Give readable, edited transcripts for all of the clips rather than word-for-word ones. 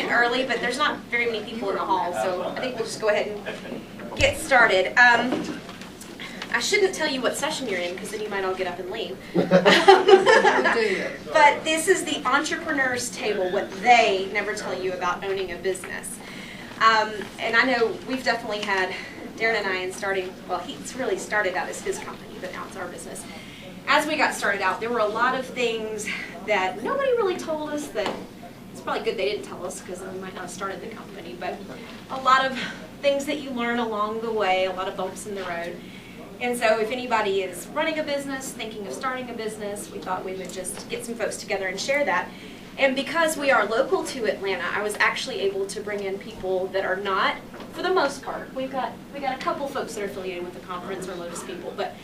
Early, but there's not very many people in the hall, so I think we'll just go ahead and get started. I shouldn't tell you what session you're in because then you might all get up and leave. But this is the entrepreneur's table, what they never tell you about owning a business. And I know we've definitely had, Darren and I in starting, well, he's really started out as his company, but now it's our business. As we got started out, there were a lot of things that nobody really told us that it's probably good they didn't tell us because then we might not have started the company, but a lot of things that you learn along the way, a lot of bumps in the road. And so if anybody is running a business, thinking of starting a business, we thought we would just get some folks together and share that. And because we are local to Atlanta, I was actually able to bring in people that are not, for the most part, we got a couple folks that are affiliated with the conference or Lotus people, but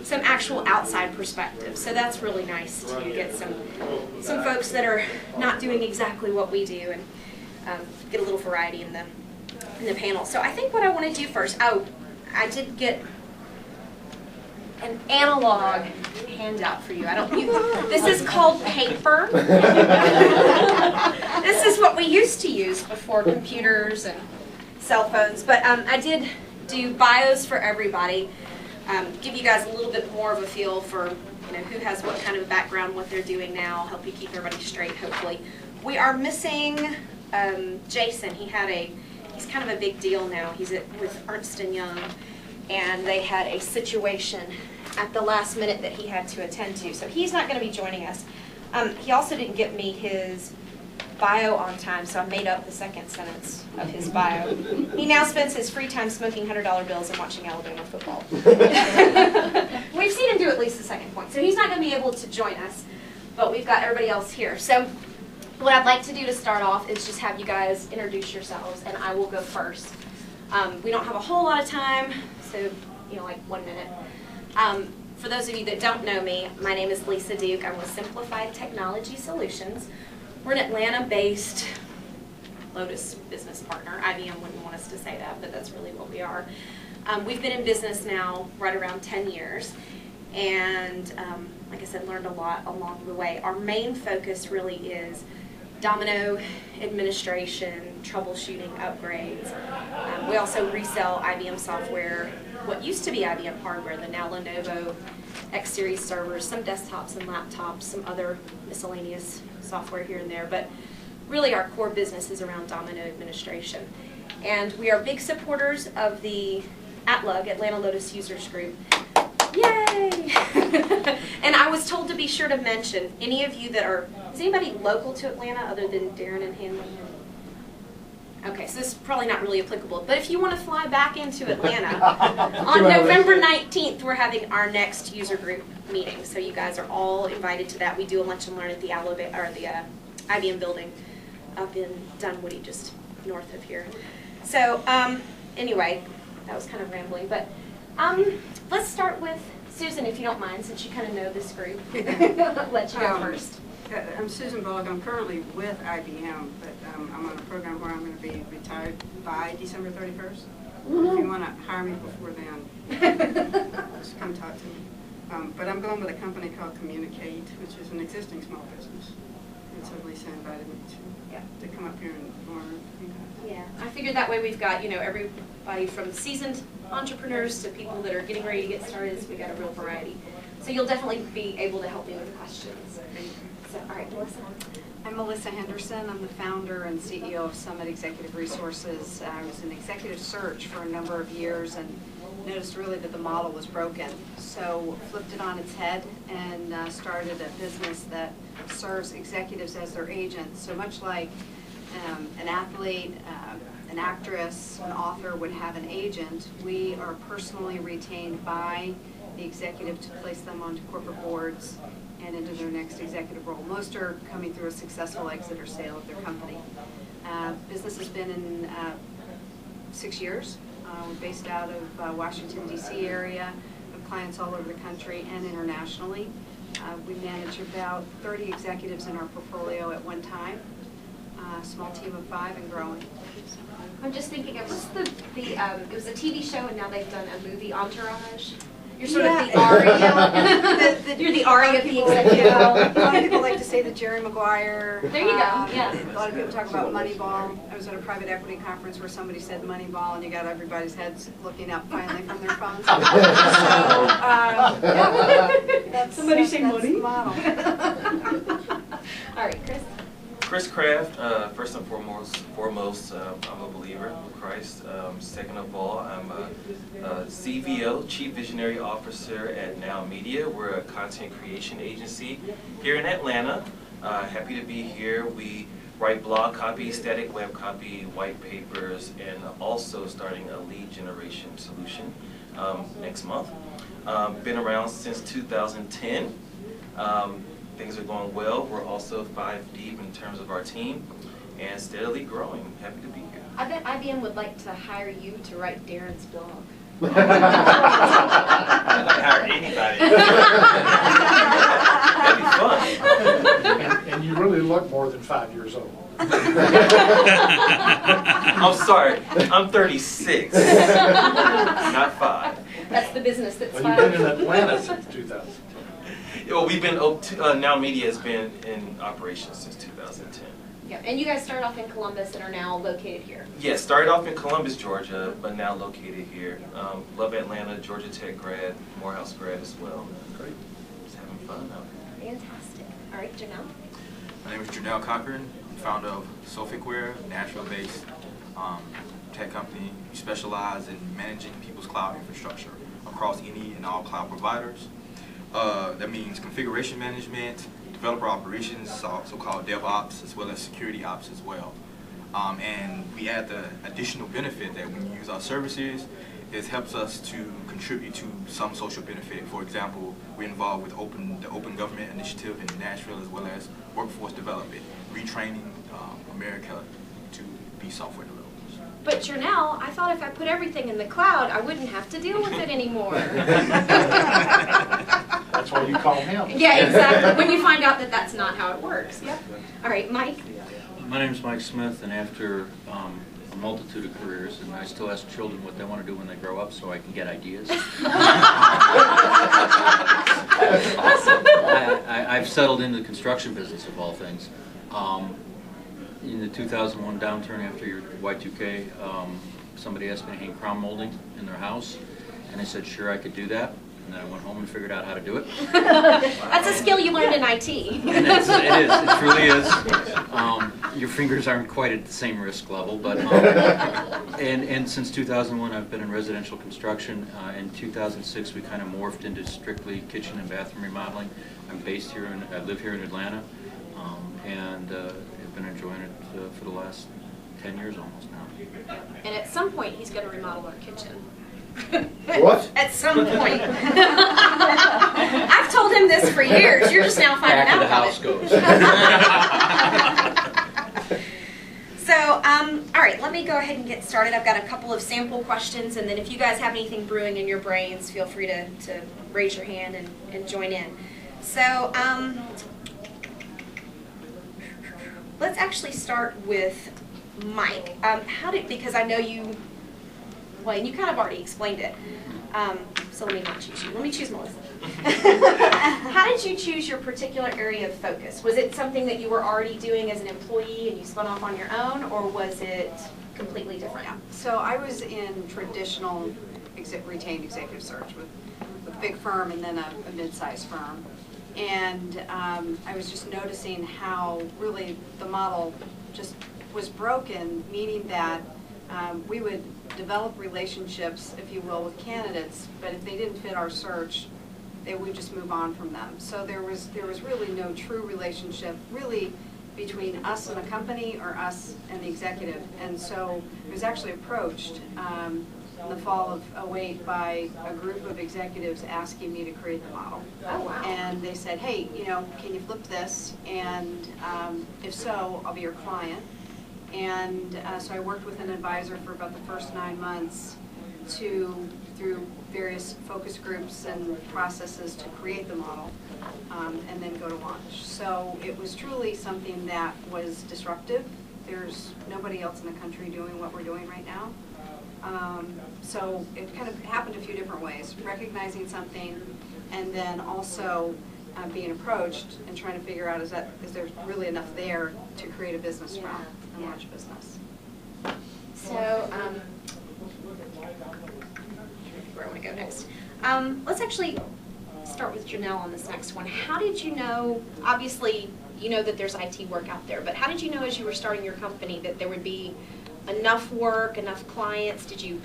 some actual outside perspective. So that's really nice to get some folks that are not doing exactly what we do and get a little variety in the panel. So I think what I want to do first, I did get an analog handout for you. This is called paper. This is what we used to use before computers and cell phones. But I did do bios for everybody. Give you guys a little bit more of a feel for who has what kind of background, what they're doing now, help you keep everybody straight, hopefully. We are missing Jason. He's kind of a big deal now. He's with Ernst & Young, and they had a situation at the last minute that he had to attend to. So he's not going to be joining us. He also didn't get me his bio on time, so I made up the second sentence of his bio. He now spends his free time smoking $100 bills and watching Alabama football. We've seen him do at least the second point, so he's not going to be able to join us, but we've got everybody else here. So what I'd like to do to start off is just have you guys introduce yourselves, and I will go first. We don't have a whole lot of time, so like 1 minute. For those of you that don't know me, my name is Lisa Duke. I'm with Simplified Technology Solutions. We're an Atlanta-based Lotus business partner. IBM wouldn't want us to say that, but that's really what we are. We've been in business now right around 10 years, and like I said, learned a lot along the way. Our main focus really is Domino administration, troubleshooting, upgrades. We also resell IBM software, what used to be IBM hardware, the now Lenovo X-Series servers, some desktops and laptops, some other miscellaneous software here and there, but really our core business is around Domino administration. And we are big supporters of the ATLUG, Atlanta Lotus Users Group. Yay! And I was told to be sure to mention, any of you that are, is anybody local to Atlanta other than Darren and Hanley? Okay, so this is probably not really applicable, but if you want to fly back into Atlanta, on November 19th, we're having our next user group meeting, so you guys are all invited to that. We do a lunch and learn at the IBM building up in Dunwoody, just north of here. So anyway, that was kind of rambling, but let's start with Susan, if you don't mind, since you kind of know this group. Let you go first. I'm Susan Bullock. I'm currently with IBM, but I'm on a program where I'm going to be retired by December 31st. If you want to hire me before then, just come talk to me. But I'm going with a company called Communicate, which is an existing small business. And so Lisa invited me to come up here and learn. Yeah, I figured that way we've got everybody from seasoned entrepreneurs to people that are getting ready to get started, so we got a real variety. So you'll definitely be able to help me with questions. So, all right, Melissa. I'm Melissa Henderson. I'm the founder and CEO of Summit Executive Resources. I was in executive search for a number of years and noticed really that the model was broken. So flipped it on its head and started a business that serves executives as their agents. So much like an athlete, an actress, an author would have an agent, we are personally retained by the executive to place them onto corporate boards and into their next executive role. Most are coming through a successful exit or sale of their company. Business has been in 6 years. We're based out of Washington, D.C. area, with clients all over the country and internationally. We manage about 30 executives in our portfolio at one time. A small team of 5 and growing. I'm just thinking of it was a TV show and now they've done a movie, Entourage. You're sort of the Yeah. Ari. You're the Ari of the executive. A lot of people like to say the Jerry Maguire. There you go, yeah. A lot of people talk about Moneyball. I was at a private equity conference where somebody said Moneyball, and you got everybody's heads looking up finally from their phones. So, Somebody say that's money? the model. All right, Chris. Chris Kraft, first and foremost, I'm a believer in Christ. Second of all, I'm a CVO, Chief Visionary Officer at Now Media. We're a content creation agency here in Atlanta. Happy to be here. We write blog copy, static web copy, white papers, and also starting a lead generation solution next month. Been around since 2010. Things are going well. We're also 5 deep in terms of our team and steadily growing. Happy to be here. I bet IBM would like to hire you to write Darren's blog. I'd hire anybody. That'd be fun. And you really look more than 5 years old. I'm sorry, I'm 36, not 5. That's the business that's Well, you've been in Atlanta since 2010. Well, we've been, Now Media has been in operation since 2010. Yeah, and you guys started off in Columbus and are now located here. Yeah, started off in Columbus, Georgia, but now located here. Love Atlanta, Georgia Tech grad, Morehouse grad as well. Great. Just having fun out here. Fantastic. All right, Janelle. My name is Janelle Cochran, founder of Sophicware, Nashville-based tech company. We specialize in managing people's cloud infrastructure across any and all cloud providers. That means configuration management, developer operations, so-called DevOps, as well as security ops as well. And we add the additional benefit that when you use our services, it helps us to contribute to some social benefit. For example, we're involved with the Open Government Initiative in Nashville, as well as workforce development, retraining America to be software developers. But Janelle, I thought if I put everything in the cloud, I wouldn't have to deal with it anymore. That's why you call him. Yeah, exactly. When you find out that that's not how it works. Yep. All right, Mike. My name is Mike Smith, and after a multitude of careers, and I still ask children what they want to do when they grow up so I can get ideas. I've settled into the construction business of all things. In the 2001 downturn after your Y2K, somebody asked me to hang crown molding in their house, and I said, sure, I could do that. And then I went home and figured out how to do it. That's a skill you learned in IT. And it truly is. Your fingers aren't quite at the same risk level, but and since 2001 I've been in residential construction. In 2006 we kind of morphed into strictly kitchen and bathroom remodeling. I'm based here, I live here in Atlanta, and have been enjoying it for the last 10 years almost now. And at some point he's going to remodel our kitchen. What? At some point. I've told him this for years. You're just now finding out about it. After the house goes. So, all right, let me go ahead and get started. I've got a couple of sample questions, and then if you guys have anything brewing in your brains, feel free to raise your hand and join in. So, let's actually start with Mike. Because I know you, well, and you kind of already explained it. So let me not choose you. Let me choose Melissa. How did you choose your particular area of focus? Was it something that you were already doing as an employee and you spun off on your own, or was it completely different? So I was in traditional retained executive search with a big firm and then a mid-sized firm. And I was just noticing how really the model just was broken, meaning that we would develop relationships, if you will, with candidates, but if they didn't fit our search, they would just move on from them. So there was really no true relationship really between us and a company or us and the executive. And so I was actually approached in the fall of '08 by a group of executives asking me to create the model. Oh, wow. And they said, hey, can you flip this? And if so, I'll be your client. And so I worked with an advisor for about the first 9 months through various focus groups and processes to create the model and then go to launch. So it was truly something that was disruptive. There's nobody else in the country doing what we're doing right now. So it kind of happened a few different ways, recognizing something and then also being approached and trying to figure out is there really enough there to create a business from, a large business. So, where I want to go next. Let's actually start with Janelle on this next one. How did you know, obviously, you know that there's IT work out there, but how did you know as you were starting your company that there would be enough work, enough clients? Did you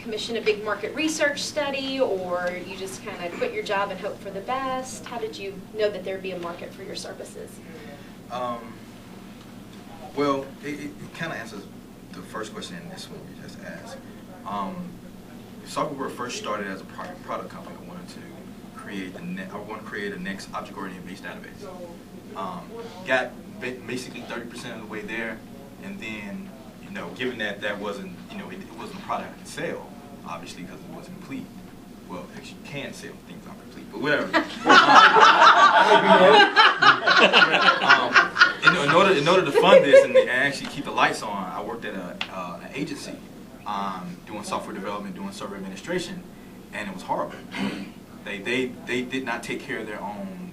commission a big market research study, or you just kind of quit your job and hope for the best? How did you know that there'd be a market for your services? Well, it kind of answers the first question in this one you just asked. Software first started as a product company. I wanted to create a next object-oriented based database. Got basically 30% of the way there, and then, you know, given that wasn't, you know, it wasn't a product I could sell, obviously, because it wasn't complete. Well, actually, you can sell things not complete, but whatever. In order to fund this and actually keep the lights on, I worked at an agency doing software development, doing server administration, and it was horrible. They did not take care of their own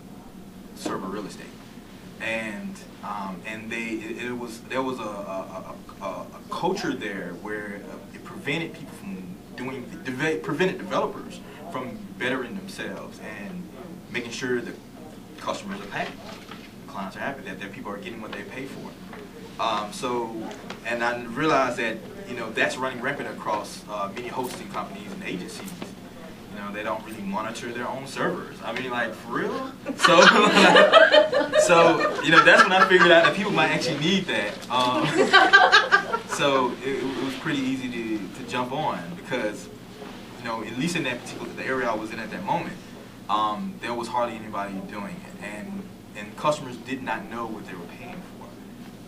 server real estate, and there was a culture there where it prevented people from prevented developers from bettering themselves and making sure that customers are happy, clients are happy, that people are getting what they pay for. And I realized that, you know, that's running rampant across many hosting companies and agencies. You know, they don't really monitor their own servers. I mean, like, for real? So, you know, that's when I figured out that people might actually need that. So it was pretty easy to jump on because, you know, at least in that particular the area I was in at that moment, there was hardly anybody doing it, and customers did not know what they were paying for.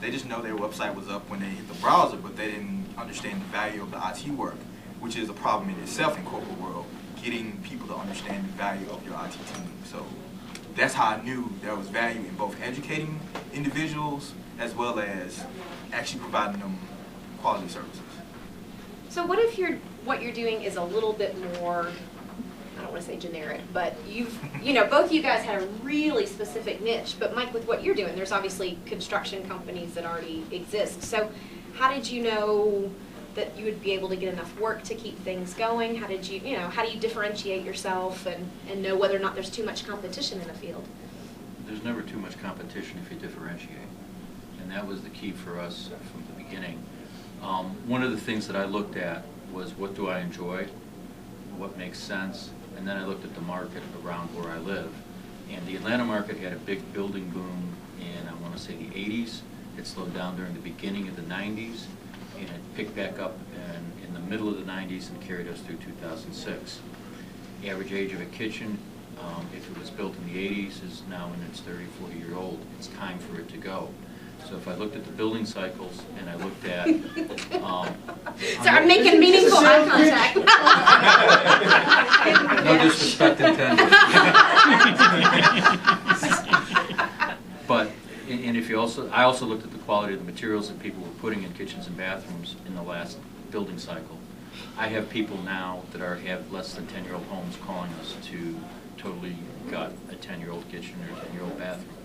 They just know their website was up when they hit the browser, but they didn't understand the value of the IT work, which is a problem in itself in corporate world, getting people to understand the value of your IT team. So that's how I knew there was value in both educating individuals as well as actually providing them quality services. So what if what you're doing is a little bit more, I don't want to say generic, but you know, both you guys had a really specific niche, but Mike, with what you're doing, there's obviously construction companies that already exist. So how did you know that you would be able to get enough work to keep things going? How did you, how do you differentiate yourself and know whether or not there's too much competition in a field? There's never too much competition if you differentiate. And that was the key for us from the beginning. One of the things that I looked at was what do I enjoy, what makes sense, and then I looked at the market around where I live. And the Atlanta market had a big building boom in, I want to say, the 80s. It slowed down during the beginning of the 90s, and it picked back up in the middle of the 90s and carried us through 2006. The average age of a kitchen, if it was built in the 80s, is now in its 30, 40-year-old. It's time for it to go. So if I looked at the building cycles and I looked at... so I'm making meaningful eye contact. No disrespect intended. But, and if you I also looked at the quality of the materials that people were putting in kitchens and bathrooms in the last building cycle. I have people now that have less than 10-year-old homes calling us to totally gut a 10-year-old kitchen or a 10-year-old bathroom.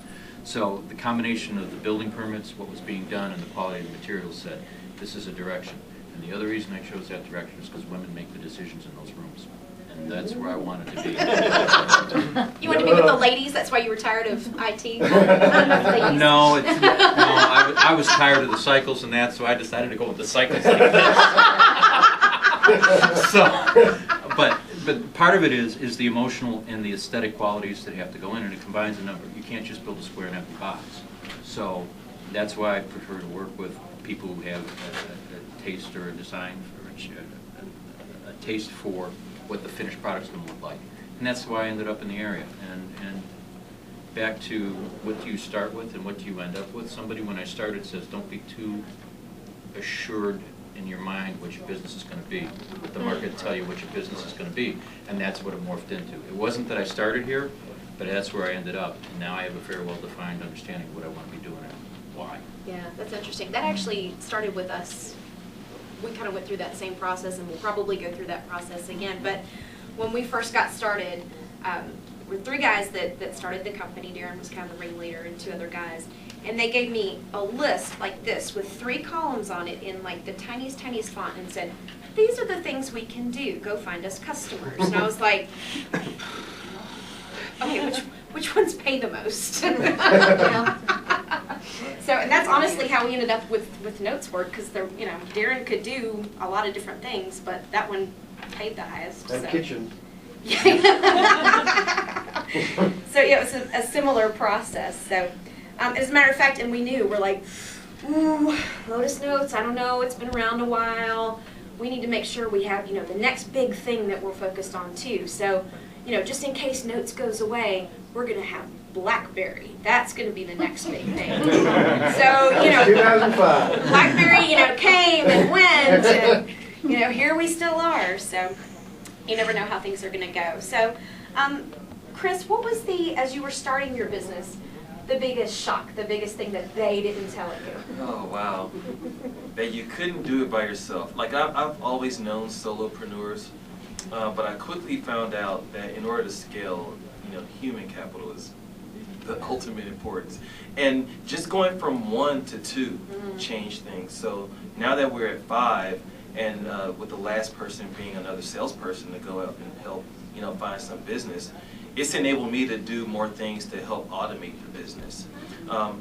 So the combination of the building permits, what was being done, and the quality of the materials said, this is a direction. And the other reason I chose that direction is because women make the decisions in those rooms. And that's where I wanted to be. You wanted to be with the ladies? That's why you were tired of IT? No, I was tired of the cycles and that, so I decided to go with the cycles like this. But part of it is the emotional and the aesthetic qualities that have to go in, and it combines a number. You can't just build a square and empty box. So that's why I prefer to work with people who have a taste or a design, or a taste for what the finished product's going to look like. And that's why I ended up in the area. And back to what do you start with and what do you end up with? Somebody, when I started, says don't be too assured in your mind what your business is going to be. Let the market tell you what your business is going to be. And that's what it morphed into. It wasn't that I started here, but that's where I ended up. And now I have a very well-defined understanding of what I want to be doing and why. Yeah, that's interesting. That actually started with us we kind of went through that same process, and we'll probably go through that process again. But when we first got started, we're 3 guys that started the company. Darren was kind of the ringleader, and 2 other guys. And they gave me a list like this with 3 columns on it in like the tiniest font, and said, these are the things we can do. Go find us customers. And I was like, okay, which ones pay the most? So, and that's honestly how we ended up with Notesboard, because Darren could do a lot of different things, but that one paid the highest. That kitchen. So yeah, it was a similar process. So as a matter of fact, and we knew, we're like, ooh, Lotus Notes, I don't know, it's been around a while. We need to make sure we have, the next big thing that we're focused on too. So, just in case Notes goes away, we're going to have BlackBerry. That's going to be the next big thing. So, 2005. BlackBerry, came and went, and, here we still are. So, you never know how things are going to go. So, Chris, what was as you were starting your business, the biggest shock, the biggest thing that they didn't tell you? Oh, wow. That you couldn't do it by yourself. Like, I've always known solopreneurs, but I quickly found out that in order to scale, human capital is the ultimate importance. And just going from 1 to 2 changed things. So now that we're at 5, and with the last person being another salesperson to go out and help, find some business, it's enabled me to do more things to help automate the business.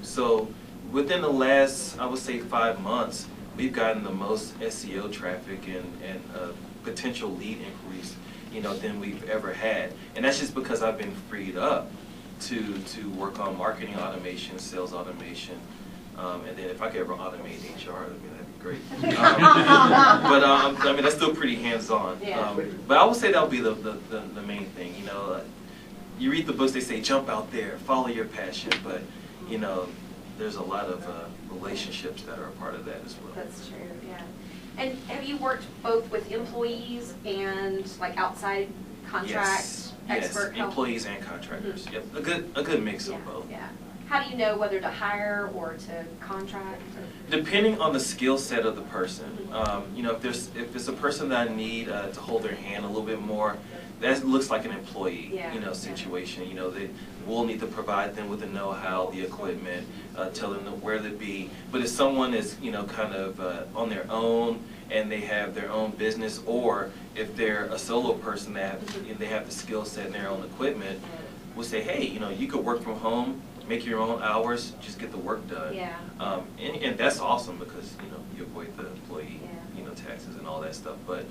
So within the last, I would say 5 months, we've gotten the most SEO traffic and potential lead inquiries, than we've ever had. And that's just because I've been freed up to work on marketing automation, sales automation, and then if I could ever automate HR, that'd be great. But that's still pretty hands-on. Yeah. But I would say that would be the main thing. You read the books, they say jump out there, follow your passion, but there's a lot of relationships that are a part of that as well. That's true, yeah. And have you worked both with employees and like outside contract expert help? Employees and contractors. Yep, a good mix of both. Yeah. How do you know whether to hire or to contract? Depending on the skill set of the person. If it's a person that I need to hold their hand a little bit more, that looks like an employee, situation. They will need to provide them with the know-how, the equipment, tell them where to be. But if someone is, kind of on their own and they have their own business, or if they're a solo person that they have the skill set and their own equipment, we'll say, hey, you could work from home, make your own hours, just get the work done. Yeah. And that's awesome because you avoid the employee taxes and all that stuff. But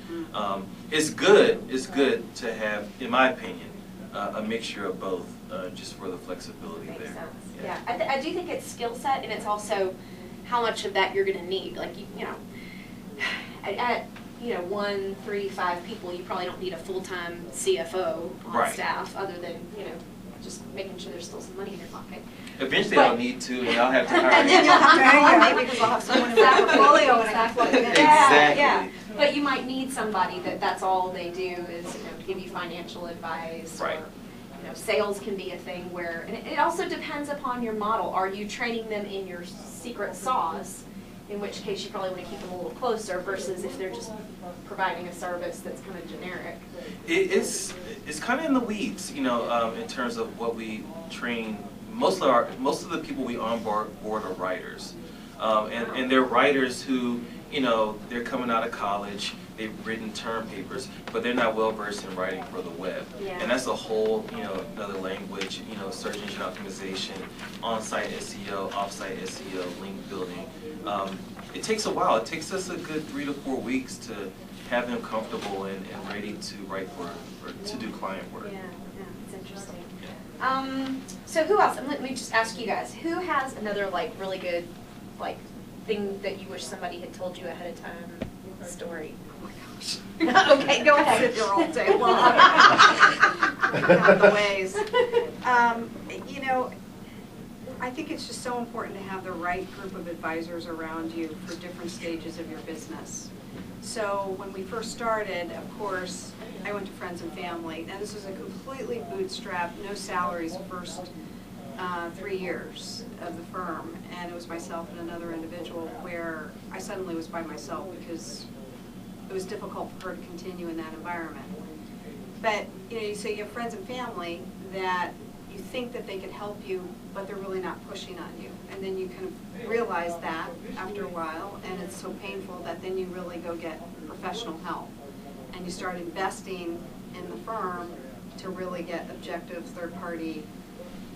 it's good to have, in my opinion, a mixture of both, just for the flexibility Makes there. sense. Yeah. I do think it's skill set, and it's also how much of that you're going to need. Like at 1, 3, 5 people, you probably don't need a full-time CFO on staff, other than just making sure there's still some money in your pocket. Eventually I'll need to, and I'll have to hire. And then you'll have to hire me because I'll have someone in my portfolio and I can plug them in. Exactly. Yeah. But you might need somebody that's all they do is give you financial advice. Right. Or, sales can be a thing where, and it also depends upon your model. Are you training them in your secret sauce? In which case you probably want to keep them a little closer versus if they're just providing a service that's kind of generic. It's kind of in the weeds, in terms of what we train. Most of the people we onboard are writers, and they're writers who they're coming out of college. They've written term papers, but they're not well versed in writing for the web. Yeah. And that's a whole another language. Search engine optimization, on-site SEO, off-site SEO, link building. It takes a while. It takes us a good 3 to 4 weeks to have them comfortable and ready to write to do client work. Yeah, it's interesting. So who else? Let me just ask you guys. Who has another really good thing that you wish somebody had told you ahead of time? Story. Oh my gosh. Okay, go ahead. Sit there all day long. Count the ways. I think it's just so important to have the right group of advisors around you for different stages of your business. So when we first started, of course, I went to friends and family, and this was a completely bootstrapped, no salaries first 3 years of the firm. and it was myself and another individual where I suddenly was by myself because it was difficult for her to continue in that environment. But, so you have friends and family that you think that they can help you, but they're really not pushing on you. And then you kind of realize that after a while, and it's so painful that then you really go get professional help. And you start investing in the firm to really get objective third-party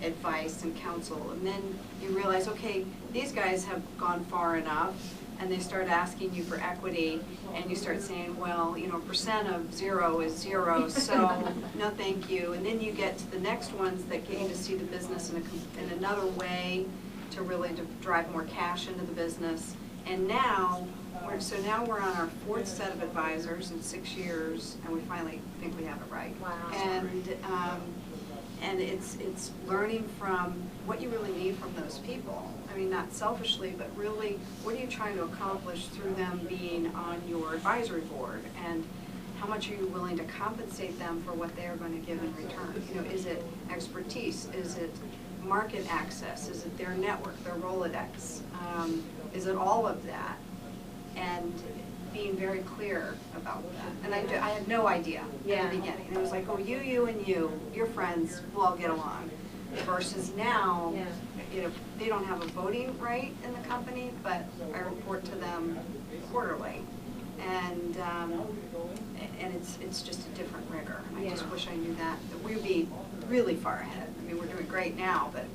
advice and counsel. And then you realize, okay, these guys have gone far enough, and they start asking you for equity, and you start saying, well, percent of 0 is 0, so no thank you. And then you get to the next ones that get you to see the business in another way to really drive more cash into the business. And now we're on our 4th set of advisors in 6 years, and we finally think we have it right. Wow. And it's learning from what you really need from those people. I mean, not selfishly, but really, what are you trying to accomplish through them being on your advisory board? And how much are you willing to compensate them for what they are going to give in return? Is it expertise? Is it market access? Is it their network, their Rolodex? Is it all of that? And being very clear about that. And I had no idea in the beginning. It was like, oh, you, and you're friends, we'll all get along. Versus now, they don't have a voting right in the company, but I report to them quarterly. And it's just a different rigor. And I just wish I knew that we'd be really far ahead. I mean, we're doing great now, but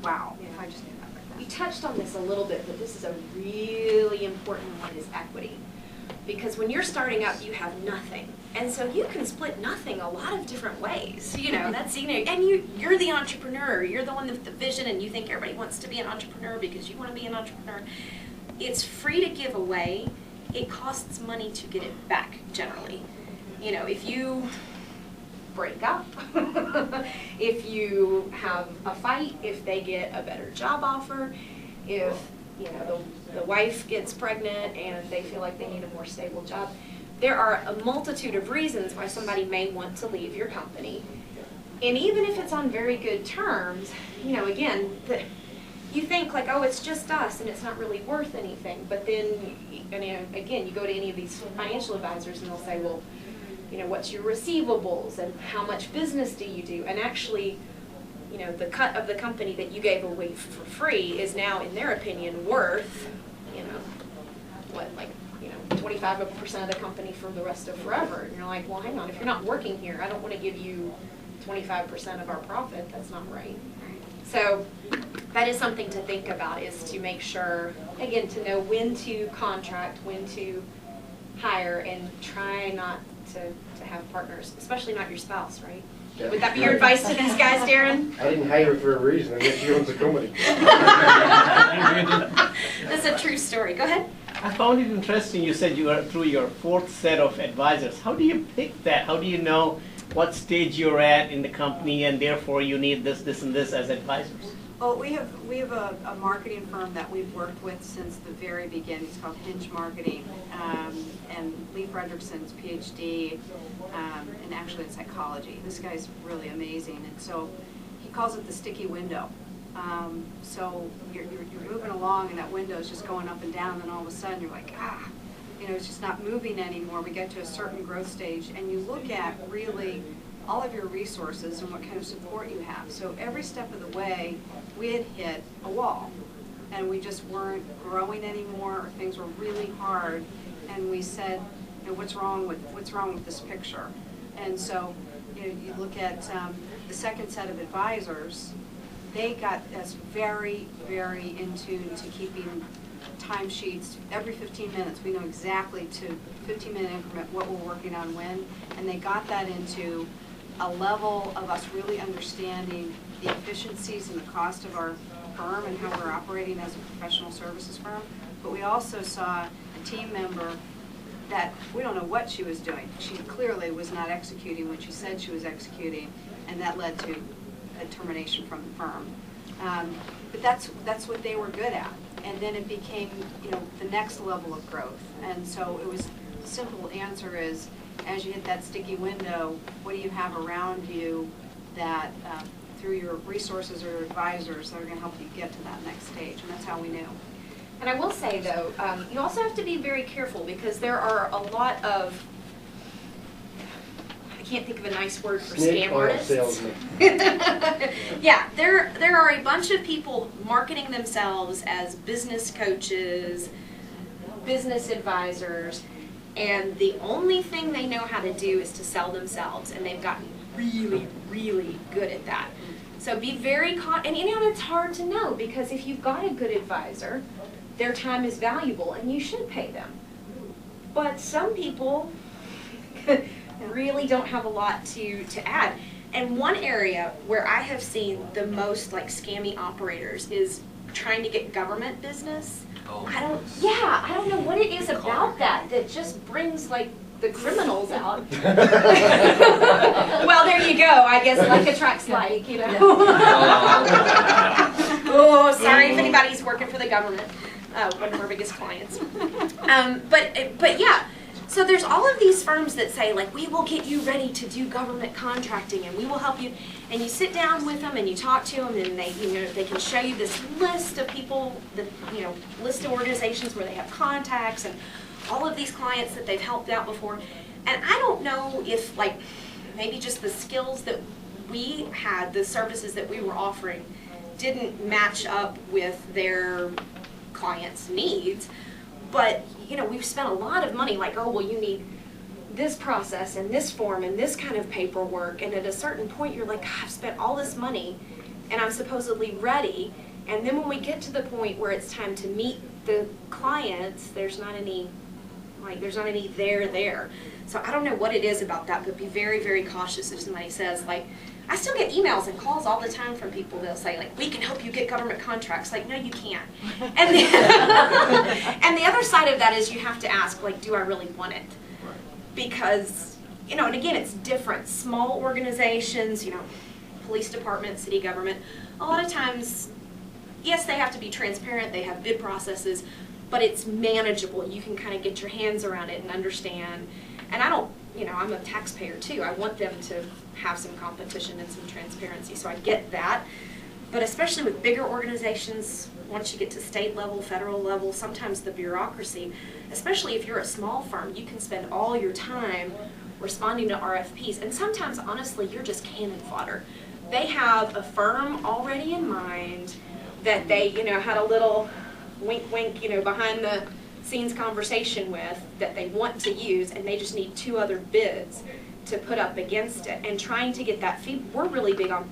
wow, if I just knew that back then. We touched on this a little bit, but this is a really important one, is equity. Because when you're starting out, you have nothing. And so you can split nothing a lot of different ways. That's, and you're the entrepreneur. You're the one with the vision, and you think everybody wants to be an entrepreneur because you want to be an entrepreneur. It's free to give away. It costs money to get it back, generally. If you break up, if you have a fight, if they get a better job offer, if the wife gets pregnant and they feel like they need a more stable job. There are a multitude of reasons why somebody may want to leave your company. And even if it's on very good terms, again, you think like, oh, it's just us and it's not really worth anything. But then, again, you go to any of these financial advisors and they'll say, well, what's your receivables and how much business do you do? And actually, the cut of the company that you gave away for free is now, in their opinion, worth, 25% of the company for the rest of forever. And you're like, well, hang on, if you're not working here, I don't want to give you 25% of our profit. That's not right. So that is something to think about, is to make sure, again, to know when to contract, when to hire, and try not to have partners, especially not your spouse, right? Yeah. Would that be your advice to these guys, Darren? I didn't hire her for a reason. I guess she owns the company. That's a true story. Go ahead. I found it interesting. You said you are through your 4th set of advisors. How do you pick that? How do you know what stage you're at in the company, and therefore you need this, this, and this as advisors? Well, we have a marketing firm that we've worked with since the very beginning. It's called Hinge Marketing, and Lee Fredrickson's PhD, and actually in psychology. This guy's really amazing, and so he calls it the sticky window. So you're moving along, and that window is just going up and down, and all of a sudden you're like, it's just not moving anymore. We get to a certain growth stage, and you look at really all of your resources and what kind of support you have. So every step of the way, we had hit a wall, and we just weren't growing anymore, or things were really hard, and we said, what's wrong with this picture? And so, you look at the 2nd set of advisors. They got us very, very in tune to keeping timesheets every 15 minutes. We know exactly to 15-minute increment what we're working on when, and they got that into a level of us really understanding the efficiencies and the cost of our firm and how we're operating as a professional services firm. But we also saw a team member that we don't know what she was doing. She clearly was not executing when she said she was executing, and that led to a termination from the firm. But that's what they were good at. And then it became, the next level of growth. And so it was, the simple answer is, as you hit that sticky window, what do you have around you that through your resources or your advisors that are going to help you get to that next stage, and that's how we knew. And I will say though, you also have to be very careful because there are a lot of, I can't think of a nice word for Snake scam oil artists. salesman. Yeah, there are a bunch of people marketing themselves as business coaches, business advisors, and the only thing they know how to do is to sell themselves, and they've gotten really, really good at that. So be very and you know, it's hard to know because if you've got a good advisor, their time is valuable and you should pay them. But some people really don't have a lot to add. And one area where I have seen the most like scammy operators is trying to get government business. Oh, I don't yes. know what it is about that just brings like the criminals out. Well, there you go. I guess like attracts like, you know. Oh, sorry if anybody's working for the government. One of our biggest clients. But yeah. So there's all of these firms that say like, we will get you ready to do government contracting and we will help you. And you sit down with them and you talk to them and they, you know, they can show you this list of people, list of organizations where they have contacts and all of these clients that they've helped out before. And I don't know if like, maybe just the skills that we had, the services that we were offering didn't match up with their clients' needs. But, you know, we've spent a lot of money like, oh, well, you need this process and this form and this kind of paperwork. And at a certain point, you're like, I've spent all this money and I'm supposedly ready. And then when we get to the point where it's time to meet the clients, there's not any there. So I don't know what it is about that, but be very, very cautious if somebody says, like, I still get emails and calls all the time from people. They'll say, like, we can help you get government contracts. Like, no, you can't. And and the other side of that is you have to ask, like, do I really want it? Because, you know, and again, it's different. Small organizations, you know, police department, city government, a lot of times, yes, they have to be transparent. They have bid processes, but it's manageable. You can kind of get your hands around it and understand. And I don't, you know, I'm a taxpayer too. I want them to have some competition and some transparency, so I get that. But especially with bigger organizations, once you get to state level, federal level, sometimes the bureaucracy, especially if you're a small firm, you can spend all your time responding to RFPs. And sometimes, honestly, you're just cannon fodder. They have a firm already in mind that they, you know, had a little wink, wink, you know, behind the scenes conversation with that they want to use, and they just need 2 other bids to put up against it. And trying to get that feedback, we're really big on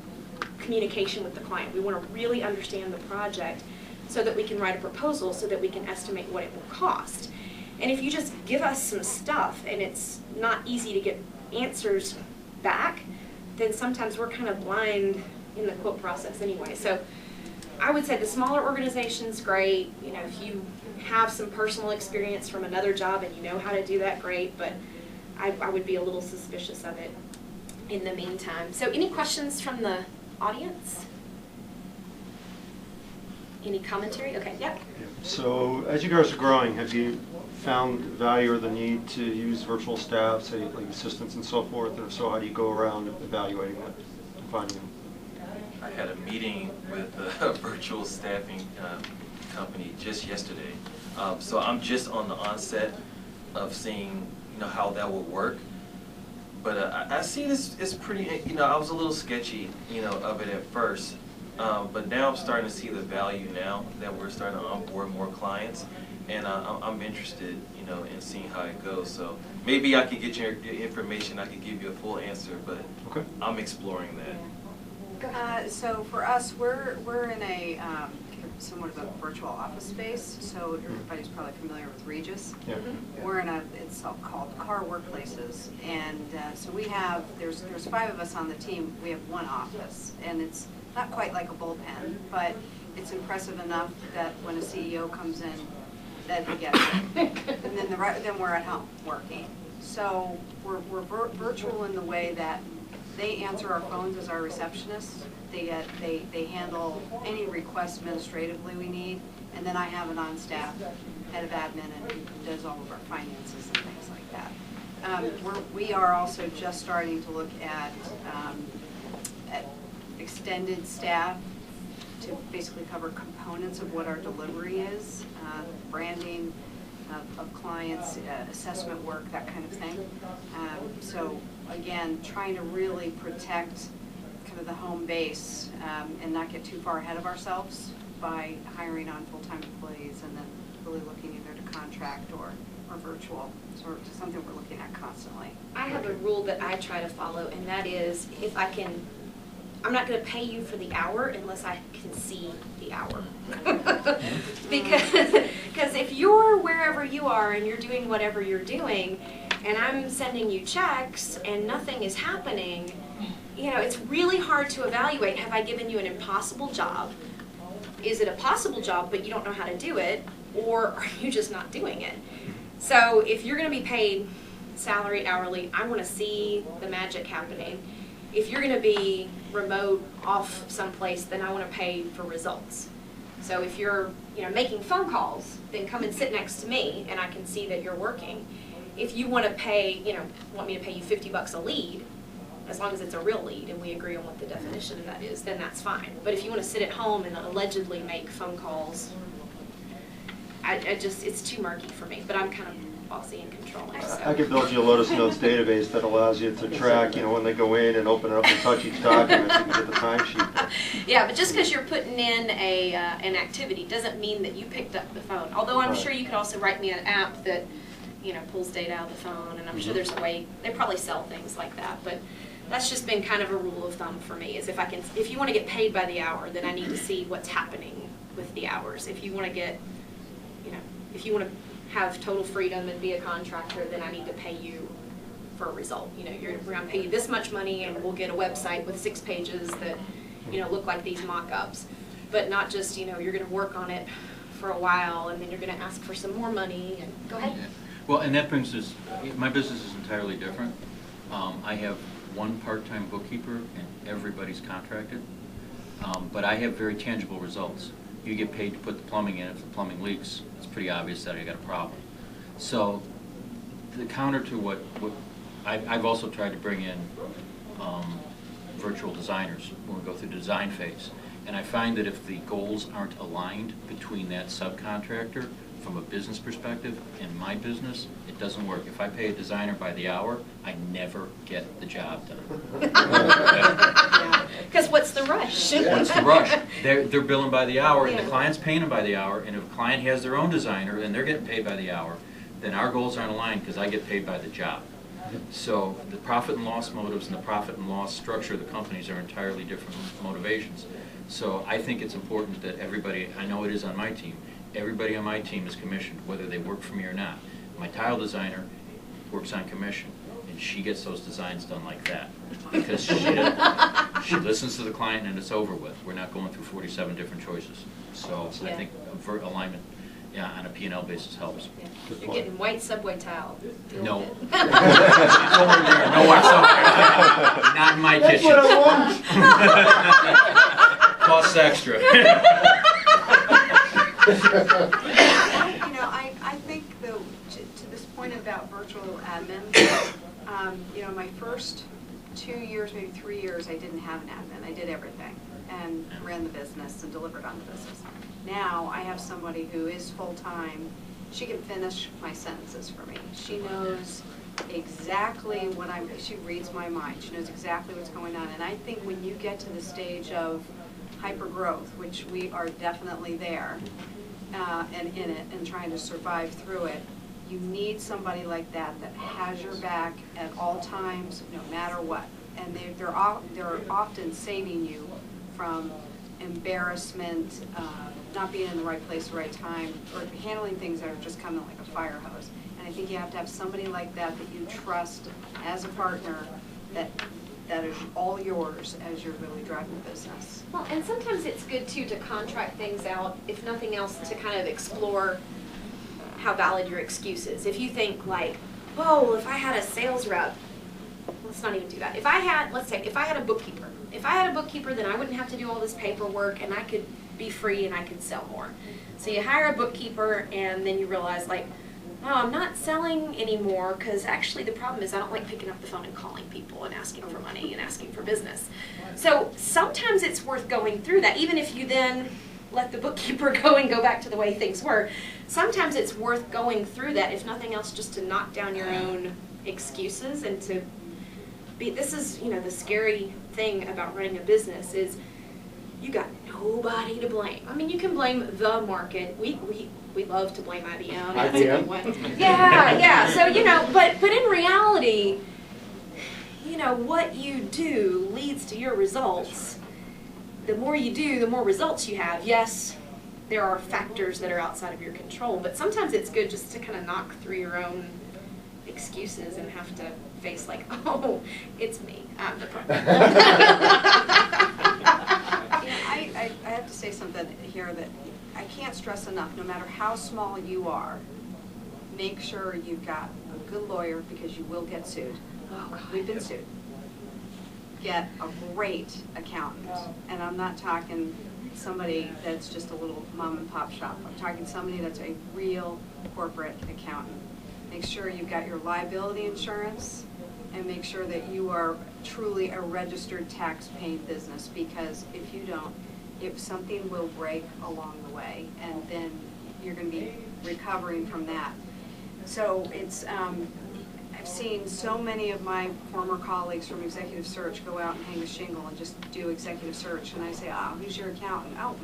communication with the client. We want to really understand the project so that we can write a proposal so that we can estimate what it will cost. And if you just give us some stuff and it's not easy to get answers back, then sometimes we're kind of blind in the quote process anyway. So I would say the smaller organization's great. You know, if you have some personal experience from another job and you know how to do that, great, but I would be a little suspicious of it in the meantime. So any questions from the audience? Any commentary? Okay, yep. So as you guys are growing, have you found value or the need to use virtual staff, say like assistants and so forth? And if so, how do you go around evaluating that and finding them? I had a meeting with a virtual staffing company just yesterday. So I'm just on the onset of seeing, you know, how that would work. But I see this is pretty, you know, I was a little sketchy, you know, of it at first. But now I'm starting to see the value now that we're starting to onboard more clients. And I'm interested, you know, in seeing how it goes. So maybe I could get your information, I could give you a full answer, but okay. I'm exploring that. So for us, we're in a somewhat of a virtual office space. So everybody's probably familiar with Regis. Yeah. We're in it's called Car Workplaces, and so we have there's 5 of us on the team. We have 1 office, and it's not quite like a bullpen, but it's impressive enough that when a CEO comes in, that he gets it, and then we're at home working. So we're virtual in the way that they answer our phones as our receptionists. They handle any requests administratively we need, and then I have an on-staff head of admin and does all of our finances and things like that. We are also just starting to look at extended staff to basically cover components of what our delivery is, branding of clients, assessment work, that kind of thing. So again, trying to really protect kind of the home base and not get too far ahead of ourselves by hiring on full-time employees and then really looking either to contract or virtual. So it's something we're looking at constantly. I have a rule that I try to follow, and that is if I can, I'm not going to pay you for the hour unless I can see the hour. Because if you're wherever you are and you're doing whatever you're doing, and I'm sending you checks and nothing is happening, you know, it's really hard to evaluate, have I given you an impossible job? Is it a possible job but you don't know how to do it, or are you just not doing it? So if you're going to be paid salary, hourly, I want to see the magic happening. If you're going to be remote off someplace, then I want to pay for results. So if you're, you know, making phone calls, then come and sit next to me and I can see that you're working. If you want to pay, you know, want me to pay you $50 a lead, as long as it's a real lead and we agree on what the definition of that is, then that's fine. But if you want to sit at home and allegedly make phone calls, I just, it's too murky for me, but I'm kind of bossy and controlling. So. I could build you a Lotus Notes database that allows you to track, you know, when they go in and open it up and touch each document, so you can get the timesheet. Yeah, but just because you're putting in an activity doesn't mean that you picked up the phone. Although I'm sure you could also write me an app that, you know, pulls data out of the phone, and I'm sure there's a way, they probably sell things like that, but that's just been kind of a rule of thumb for me, is if you want to get paid by the hour, then I need to see what's happening with the hours. If you want to get, you know, if you want to have total freedom and be a contractor, then I need to pay you for a result. You know, we're going to pay you this much money and we'll get a website with 6 pages that, you know, look like these mock-ups. But not just, you know, you're going to work on it for a while and then you're going to ask for some more money. And go ahead. Yeah. Well, and that brings us, my business is entirely different. I have one part-time bookkeeper and everybody's contracted. But I have very tangible results. You get paid to put the plumbing in. If the plumbing leaks, it's pretty obvious that I got a problem. So the counter to what I've also tried to bring in virtual designers when we go through the design phase. And I find that if the goals aren't aligned between that subcontractor from a business perspective and my business, it doesn't work. If I pay a designer by the hour, I never get the job done. Because what's the rush? What's the rush? They're billing by the hour, and the client's paying them by the hour, and if a client has their own designer and they're getting paid by the hour, then our goals aren't aligned because I get paid by the job. So the profit and loss motives and the profit and loss structure of the companies are entirely different motivations. So I think it's important that everybody, I know it is on my team, everybody on my team is commissioned, whether they work for me or not. My tile designer works on commission, and she gets those designs done like that. Because she listens to the client and it's over with. We're not going through 47 different choices. So I think alignment on a P&L basis helps. Yeah. You're getting white subway tile. No. No white subway tile. Not in my kitchen. That's what I want. Costs extra. You know, I think, though, to this point about virtual admin, you know, my first 2 years, maybe 3 years, I didn't have an admin. I did everything and ran the business and delivered on the business. Now I have somebody who is full-time. She can finish my sentences for me. She knows exactly what she reads my mind. She knows exactly what's going on. And I think when you get to the stage of hyper-growth, which we are definitely there, and in it, and trying to survive through it, you need somebody like that has your back at all times, no matter what. And they're often saving you from embarrassment, not being in the right place at the right time, or handling things that are just coming like a fire hose. And I think you have to have somebody like that you trust as a partner that is all yours as you're really driving the business. Well, and sometimes it's good, too, to contract things out, if nothing else, to kind of explore how valid your excuse is. If you think, like, oh, if I had a sales rep, let's not even do that. If I had, let's say, if I had a bookkeeper. If I had a bookkeeper, then I wouldn't have to do all this paperwork, and I could be free and I could sell more. So you hire a bookkeeper, and then you realize, like, oh, I'm not selling anymore because actually the problem is I don't like picking up the phone and calling people and asking for money and asking for business. So sometimes it's worth going through that, even if you then let the bookkeeper go and go back to the way things were. Sometimes it's worth going through that, if nothing else, just to knock down your own excuses and to be, this is, you know, the scary thing about running a business is you got nobody to blame. I mean, you can blame the market. We love to blame IBM. That's a good one. Yeah. So, you know, but in reality, you know, what you do leads to your results. The more you do, the more results you have. Yes, there are factors that are outside of your control, but sometimes it's good just to kind of knock through your own excuses and have to face like, oh, it's me. I'm the problem. I have to say something here that I can't stress enough. No matter how small you are, make sure you've got a good lawyer because you will get sued. Oh, God. We've been sued. Get a great accountant, and I'm not talking somebody that's just a little mom and pop shop. I'm talking somebody that's a real corporate accountant. Make sure you've got your liability insurance, and make sure that you are truly a registered tax-paying business, because if you don't, if something will break along the way, and then you're going to be recovering from that. So it's, I've seen so many of my former colleagues from executive search go out and hang a shingle and just do executive search, and I say, who's your accountant? Oh,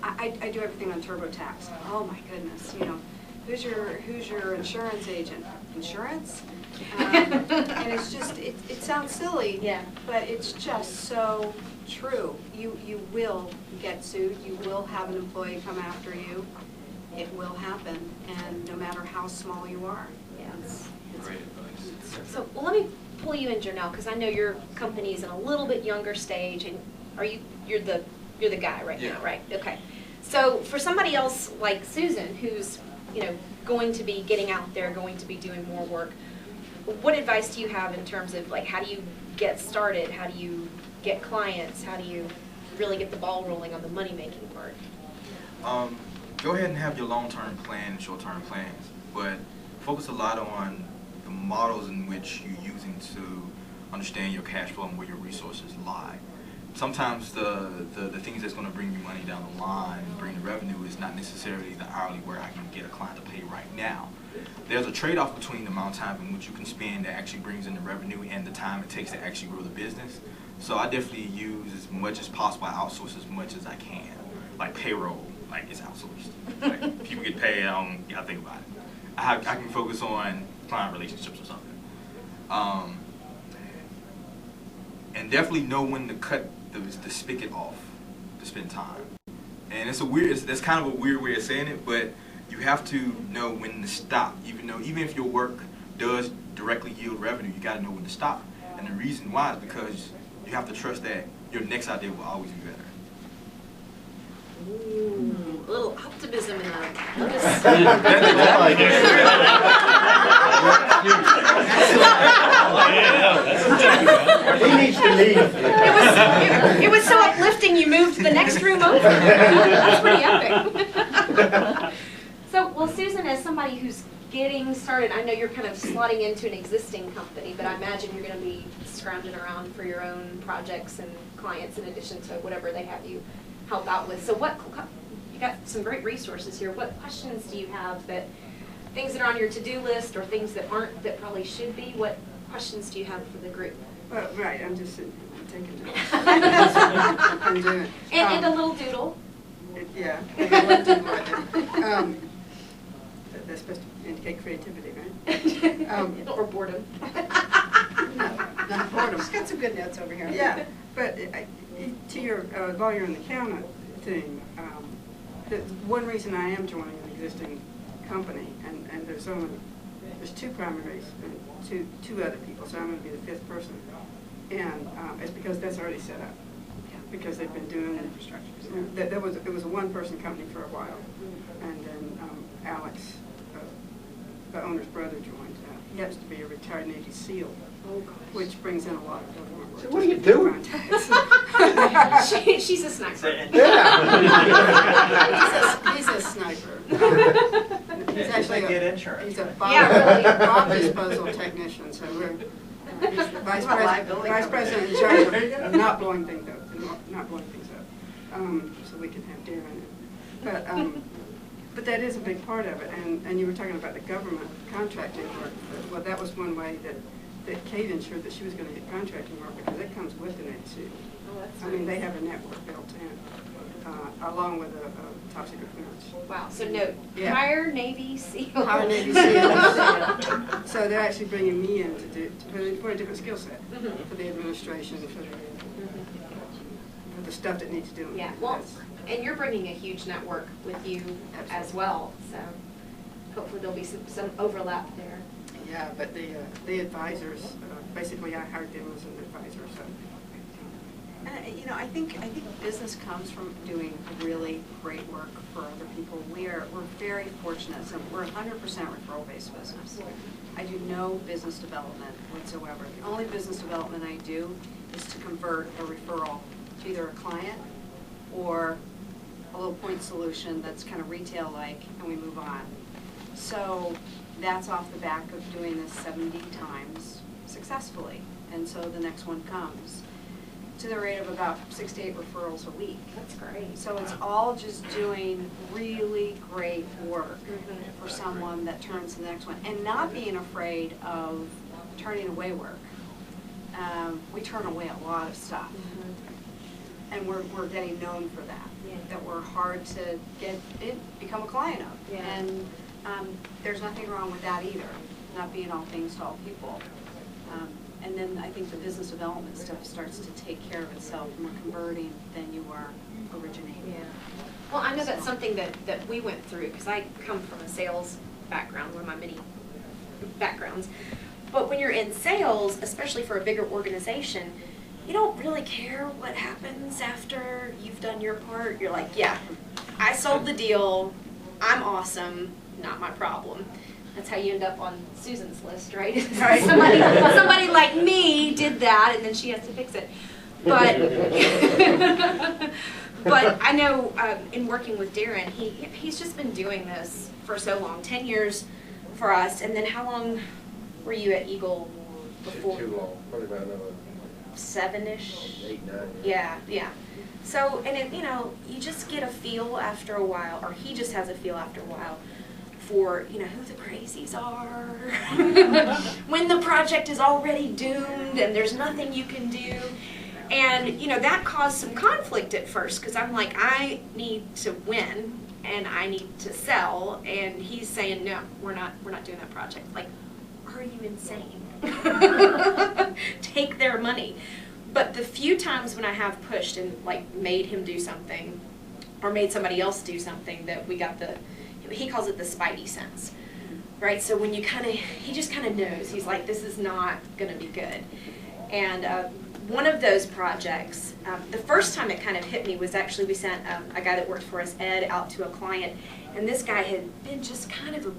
I do everything on TurboTax. Oh my goodness, you know, who's your insurance agent? Insurance? And it's just, it sounds silly, Yeah. but it's just so true. You will get sued. You will have an employee come after you. It will happen, and no matter how small you are. Yes. Great advice. So, well, let me pull you in, Janelle, because I know your company's in a little bit younger stage, and you're the guy right now, right? Okay. So, for somebody else like Susan, who's, you know, going to be getting out there, going to be doing more work, what advice do you have in terms of, like, how do you get started? How do you get clients? How do you really get the ball rolling on the money-making part? Go ahead and have your long-term plan and short-term plans, but focus a lot on the models in which you're using to understand your cash flow and where your resources lie. Sometimes the things that's going to bring you money down the line and bring the revenue is not necessarily the hourly where I can get a client to pay right now. There's a trade-off between the amount of time in which you can spend that actually brings in the revenue and the time it takes to actually grow the business. So I definitely use as much as possible, I outsource as much as I can. Like payroll, like it's outsourced. Like people get paid, I don't think about it. I can focus on client relationships or something. And definitely know when to cut the spigot off to spend time. And that's kind of a weird way of saying it, but you have to know when to stop. Even if your work does directly yield revenue, you got to know when to stop. And the reason why is because you have to trust that your next idea will always be better. Ooh, a little optimism in that. He needs to leave. It was so uplifting you moved to the next room over. That's pretty epic. So, well, Susan, as somebody who's getting started, I know you're kind of slotting into an existing company, but I imagine you're going to be scrounging around for your own projects and clients in addition to whatever they have you help out with. So you got some great resources here. What questions do you have, that things that are on your to-do list or things that aren't, that probably should be? What questions do you have for the group? Well, right, I'm just taking notes. I'm doing it. And a little doodle. Yeah, I love doing more. That's supposed to indicate creativity, right? Or boredom. No, not boredom. She's got some good notes over here. Yeah, but to your lawyer and accountant thing, the one reason I am joining an existing company, and there's two primaries and two other people, so I'm going to be the fifth person, and it's because that's already set up. Because they've been doing infrastructure. It was a one-person company for a while, and then Alex, the owner's brother, joined. He happens to be a retired Navy SEAL, which brings in a lot of government work. So what are you doing? She's a sniper. Yeah. He's a sniper. He's actually he's a bomb disposal technician, so we're he's the vice president in charge of not blowing things up, so we can have Darren in. But that is a big part of it, and you were talking about the government contracting work. Well, that was one way that Kate ensured that she was going to get contracting work, because it comes with the net too. I mean, they have a network built in, along with a top secret clearance. Wow. So no, Yeah. hire Navy SEALs. Hire Navy SEALs. So they're actually bringing me in for a different skill set for the administration, for the stuff that needs doing. Yeah. Well, and you're bringing a huge network with you as well, so hopefully there'll be some overlap there. Yeah, but the advisors, basically I hired them as an advisor. So. You know, I think business comes from doing really great work for other people. We're very fortunate. So we're 100% referral-based business. I do no business development whatsoever. The only business development I do is to convert a referral to either a client or a little point solution that's kind of retail-like, and we move on. So that's off the back of doing this 70 times successfully, and so the next one comes to the rate of about 6 to 8 referrals a week. That's great. So it's all just doing really great work for someone that turns to the next one, and not being afraid of turning away work. We turn away a lot of stuff, and we're getting known for that. That we're hard to become a client of, and there's nothing wrong with that either. Not being all things to all people. And then I think the business development stuff starts to take care of itself more converting than you are originating. Yeah. Well, I know that's something that we went through, because I come from a sales background, one of my many backgrounds. But when you're in sales, especially for a bigger organization, you don't really care what happens after you've done your part. You're like, yeah, I sold the deal, I'm awesome, not my problem. That's how you end up on Susan's list, right? Somebody like me did that, and then she has to fix it. But but I know in working with Darren, he's just been doing this for so long, 10 years for us. And then how long were you at Eagle before? Too long, probably about another 7-ish. 8, 9. Yeah, yeah. So, and it, you just get a feel after a while, or he just has a feel after a while, for, who the crazies are, when the project is already doomed and there's nothing you can do. And, that caused some conflict at first, because I'm like, I need to win and I need to sell, and he's saying, no, we're not doing that project. Like, are you insane? Take their money. But the few times when I have pushed and made him do something, or made somebody else do something, that we got he calls it the spidey sense, right? So when he just kind of knows, he's like, this is not going to be good. And one of those projects, the first time it kind of hit me was actually we sent a guy that worked for us, Ed, out to a client, and this guy had been just kind of a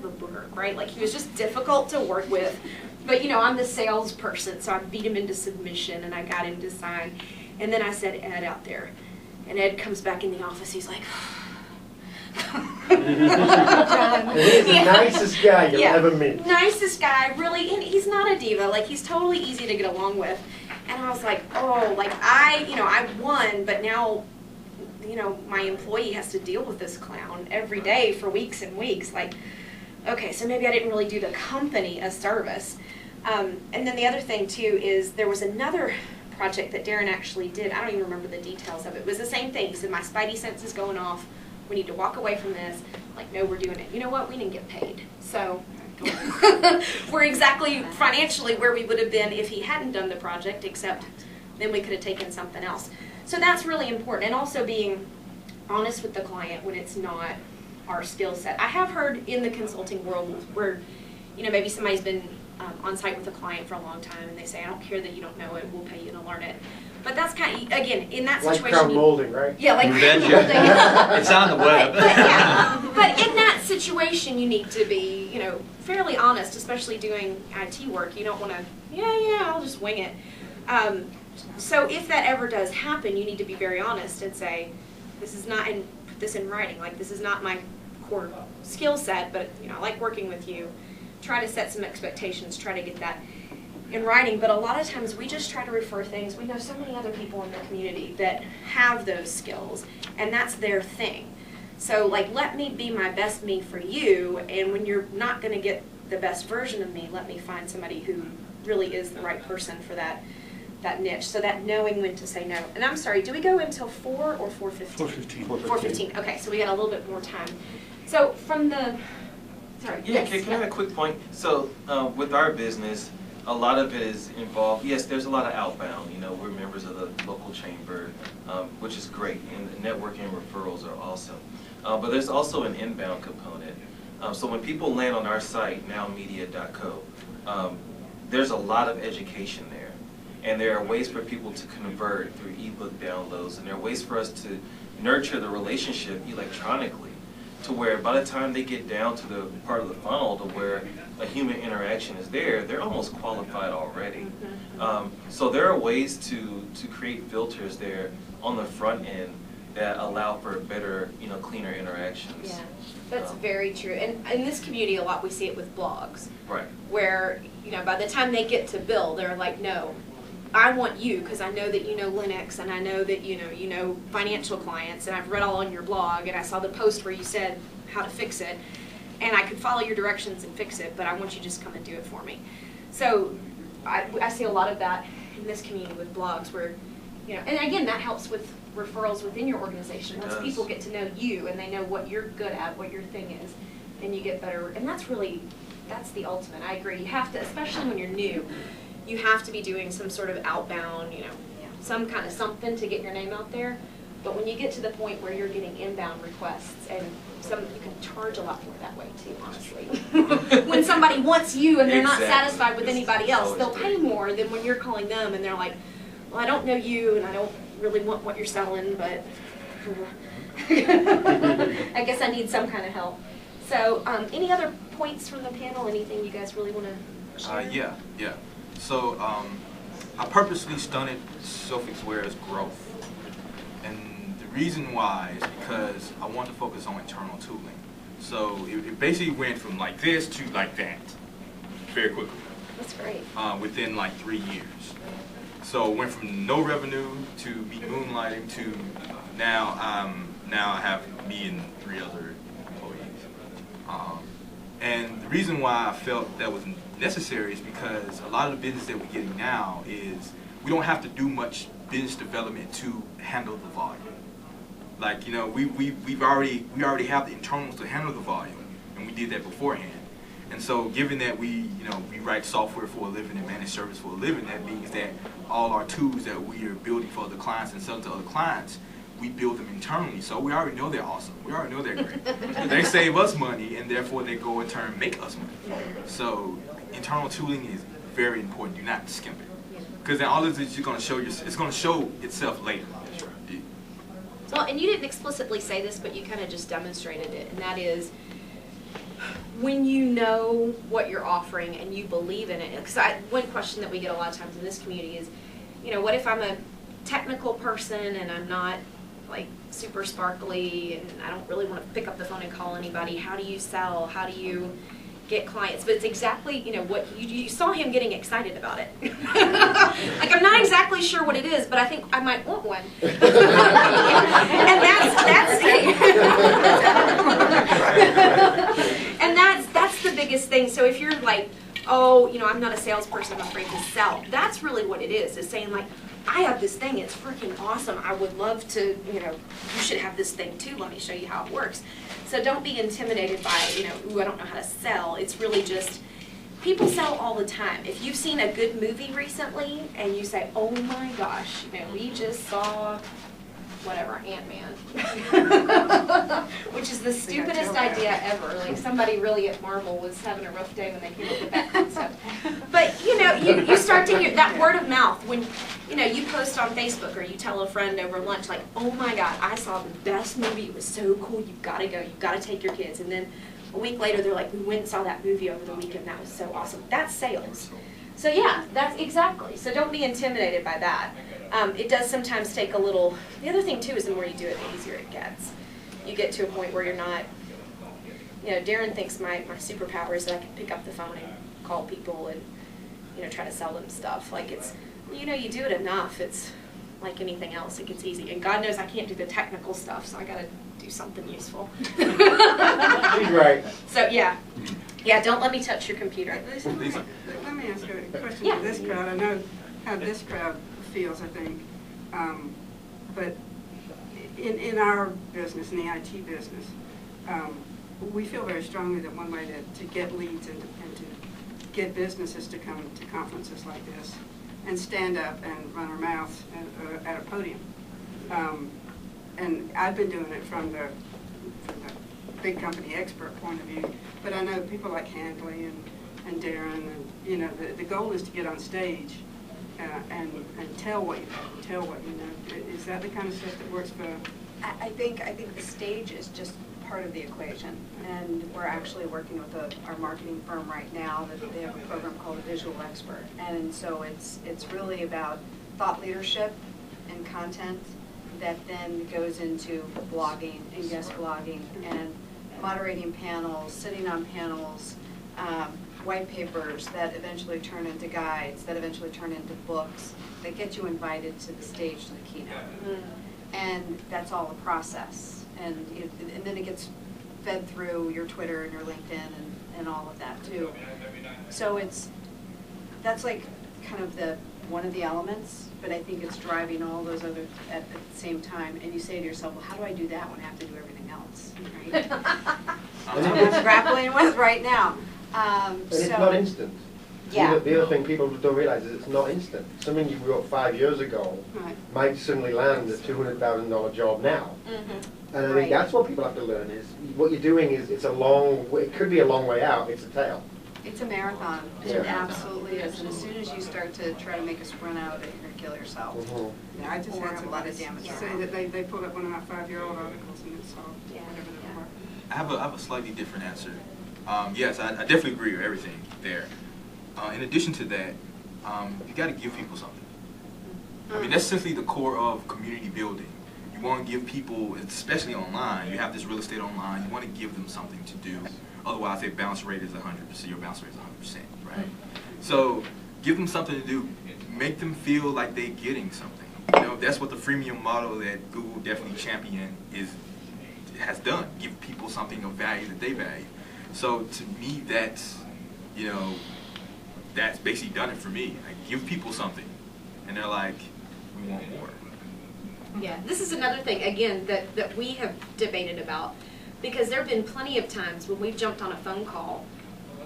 booger, right? Like, he was just difficult to work with. But I'm the salesperson, so I beat him into submission and I got him to sign. And then I said, Ed, out there. And Ed comes back in the office, he's like, And he's the nicest guy you'll ever meet. Nicest guy, really, and he's not a diva. Like, he's totally easy to get along with. And I was like, oh, I won, but now, my employee has to deal with this clown every day for weeks and weeks. Like, okay, so maybe I didn't really do the company a service. And then the other thing too is there was another project that Darren actually did. I don't even remember the details of it. It was the same thing. He said, my spidey sense is going off. We need to walk away from this. Like, no, we're doing it. You know what? We didn't get paid. So we're exactly financially where we would have been if he hadn't done the project, except then we could have taken something else. So that's really important. And also being honest with the client when it's not our skill set. I have heard in the consulting world where, maybe somebody's been on site with a client for a long time and they say, I don't care that you don't know it, we'll pay you to learn it. But that's kind of, again, in that situation. Like crown molding, right? Yeah, like crown Betcha. molding. It's on the web. But in that situation, you need to be, fairly honest, especially doing IT work. You don't want to, I'll just wing it. So if that ever does happen, you need to be very honest and say, this is not, and put this in writing, like, this is not my core skill set, but I like working with you. Try to set some expectations, try to get that in writing, but a lot of times we just try to refer things. We know so many other people in the community that have those skills, and that's their thing. So like, let me be my best me for you, and when you're not going to get the best version of me, let me find somebody who really is the right person for that niche. So that knowing when to say no. And I'm sorry, do we go until 4 or 4:15? 4:15. Okay, so we got a little bit more time. So from the, sorry. Yeah, yes, can I add a quick point? So with our business, a lot of it is involved. Yes, there's a lot of outbound. We're members of the local chamber, which is great, and networking and referrals are awesome. But there's also an inbound component. So when people land on our site, nowmedia.co, there's a lot of education there. And there are ways for people to convert through ebook downloads, and there are ways for us to nurture the relationship electronically to where by the time they get down to the part of the funnel to where a human interaction is there, they're almost qualified already. So there are ways to create filters there on the front end that allow for better, cleaner interactions. Yeah, that's very true. And in this community, a lot we see it with blogs. Right. Where, by the time they get to bill, they're like, no, I want you because I know that you know Linux, and I know that you know financial clients, and I've read all on your blog, and I saw the post where you said how to fix it, and I could follow your directions and fix it, but I want you to just come and do it for me. So I see a lot of that in this community with blogs where, and again, that helps with referrals within your organization. Once people get to know you and they know what you're good at, what your thing is, then you get better. And that's the ultimate. I agree. You have to, especially when you're new, you have to be doing some sort of outbound, some kind of something to get your name out there. But when you get to the point where you're getting inbound requests, and you can charge a lot more that way too, honestly. When somebody wants you and they're not satisfied with anybody else, they'll pay more than when you're calling them and they're like, well, I don't know you and I don't really want what you're selling, but I guess I need some kind of help. So any other points from the panel? Anything you guys really want to share? Yeah. So I purposely stunted SophixWare's growth. And the reason why is because I want to focus on internal tooling. So it basically went from like this to like that very quickly. That's great. Within like 3 years. So it went from no revenue to me moonlighting to now I have me and 3 other employees. And the reason why I felt that was necessary is because a lot of the business that we're getting now is we don't have to do much business development to handle the volume. Like, we already have the internals to handle the volume, and we did that beforehand. And so given that we write software for a living and manage service for a living, that means that all our tools that we are building for other clients and selling to other clients, we build them internally. So we already know they're awesome. We already know they're great. They save us money, and therefore they go in turn make us money. So internal tooling is very important. Do not skimp it. Because then all this is going to show it's going to show itself later. Well, and you didn't explicitly say this, but you kind of just demonstrated it, and that is when you know what you're offering and you believe in it. Because one question that we get a lot of times in this community is, what if I'm a technical person and I'm not like super sparkly and I don't really want to pick up the phone and call anybody? How do you sell? How do you get clients? But it's exactly, what you saw him getting excited about it. Like, I'm not exactly sure what it is, but I think I might want one. And that's the biggest thing. So if you're like, oh, I'm not a salesperson, I'm afraid to sell. That's really what it is saying like, I have this thing, it's freaking awesome. I would love to, you should have this thing too. Let me show you how it works. So don't be intimidated by, ooh, I don't know how to sell. It's really just, people sell all the time. If you've seen a good movie recently and you say, oh my gosh, we just saw whatever, Ant-Man, which is the stupidest idea ever. Like, somebody really at Marvel was having a rough day when they came up with that concept. But, you start to hear that word of mouth when, you post on Facebook or you tell a friend over lunch, like, oh my God, I saw the best movie. It was so cool. You've got to go. You've got to take your kids. And then a week later, they're like, we went and saw that movie over the weekend. That was so awesome. That's sales. So yeah, that's exactly. So don't be intimidated by that. It does sometimes take a little. The other thing too is the more you do it, the easier it gets. You get to a point where you're you know, Darren thinks my superpower is that I can pick up the phone and call people and, you know, try to sell them stuff. Like, it's, you know, you do it enough, it's like anything else, it gets easy. And God knows I can't do the technical stuff, so I gotta do something useful. She's right. So, yeah. Yeah, don't let me touch your computer. Listen, let me ask you a question Yeah. to this crowd. I know how this crowd feels, I think. But in our business, in the IT business, we feel very strongly that one way to get leads and to get businesses to come to conferences like this and stand up and run our mouth at a podium. And I've been doing it from the big company expert point of view, but I know people like Handley and Darren, and you know, the goal is to get on stage and tell what you know, tell what you know. Is that the kind of stuff that works for? I think the stage is just part of the equation, and we're actually working with our marketing firm right now that they have a program called a visual expert, and so it's really about thought leadership and content that then goes into blogging and guest blogging and moderating panels, sitting on panels, white papers that eventually turn into guides, that eventually turn into books, that get you invited to the stage to the keynote. And that's all a process. And then it gets fed through your Twitter and your LinkedIn and all of that too. So that's like kind of one of the elements, but I think it's driving all those other at the same time. And you say to yourself, well, how do I do that when I have to do everything else? Right? That's what I'm grappling with right now. And it's not instant. Yeah. The other thing people don't realize is it's not instant. Something you wrote 5 years ago might suddenly land a $200,000 job now. And I think that's what people have to learn is what you're doing is it could be a long way out, it's a tail. It's a marathon. Yeah. It absolutely is. And as soon as you start to try to make a sprint out of it, you're going to kill yourself. Yeah, I just Or had a lot of damage. to say that they pulled up one of my 5-year-old articles and it's all whatever they were. I have a slightly different answer. Yes, I definitely agree with everything there. In addition to that, you got to give people something. I mean, that's simply the core of community building. You want to give people, especially online, you have this real estate online, you want to give them something to do. Otherwise, their bounce rate is 100%, your bounce rate is 100%, right? So, give them something to do. Make them feel like they're getting something. You know, that's what the freemium model that Google definitely championed has done. Give people something of value that they value. So, to me, that's, you know, that's basically done it for me. I give people something, and they're like, we want more. Yeah, this is another thing, again, that we have debated about, because there have been plenty of times when we've jumped on a phone call,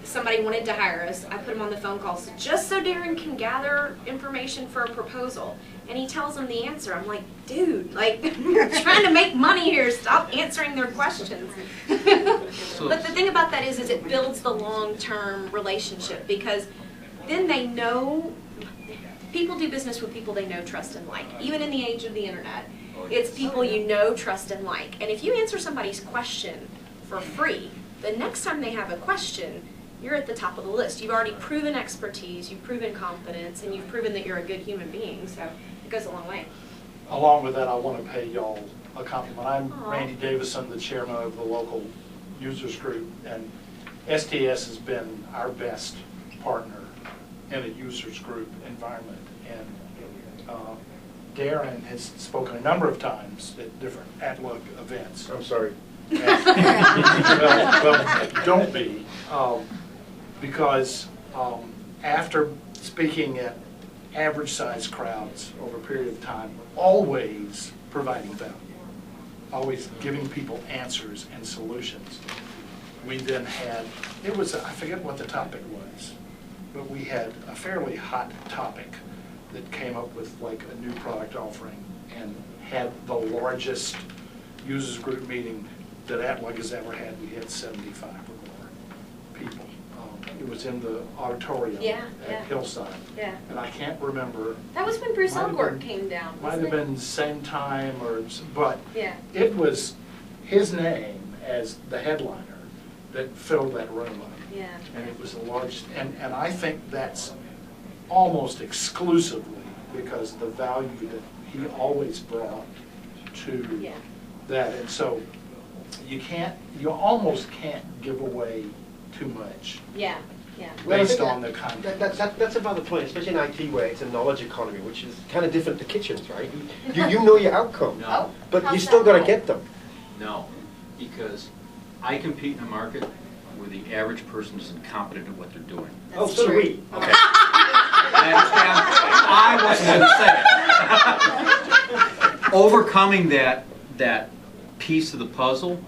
somebody wanted to hire us, I put them on the phone call just so Darren can gather information for a proposal, and he tells them the answer. I'm like, dude, like, you're trying to make money here, stop answering their questions. But the thing about that is it builds the long-term relationship, because then they know. People do business with people they know, trust, and like. Even in the age of the internet, it's people you know, trust, and like. And if you answer somebody's question for free, the next time they have a question, you're at the top of the list. You've already proven expertise, you've proven competence, and you've proven that you're a good human being. So it goes a long way. Along with that, I want to pay y'all a compliment. I'm Aww. Randy Davison, the chairman of the local users group, and STS has been our best partner in a users group environment. And Darren has spoken a number of times at different at-lug events. I'm sorry. Well, don't be, because after speaking at average-sized crowds over a period of time, always providing value, always giving people answers and solutions. We then had, I forget what the topic was, but we had a fairly hot topic that came up with like a new product offering and had the largest users group meeting that at-lug has ever had. We had 75 or more people. It was in the auditorium at Hillside. Yeah. And I can't remember. That was when Bruce Might have Elgort been- came down, Might wasn't have it? been same time but Yeah. it was his name as the headliner that filled that room up. Yeah. And it was a large, and I think that's almost exclusively because the value that he always brought to that. And so you almost can't give away too much Yeah, yeah. Well, I based think on the content. That's about the point, especially in IT where it's a knowledge economy, which is kind of different to kitchens, right? You know your outcome, No, but you how's still that got to right? get them. no, because I compete in a market where the average person is incompetent at what they're doing. Oh, so do we. Okay. I understand. I wasn't going to say it. Overcoming that piece of the puzzle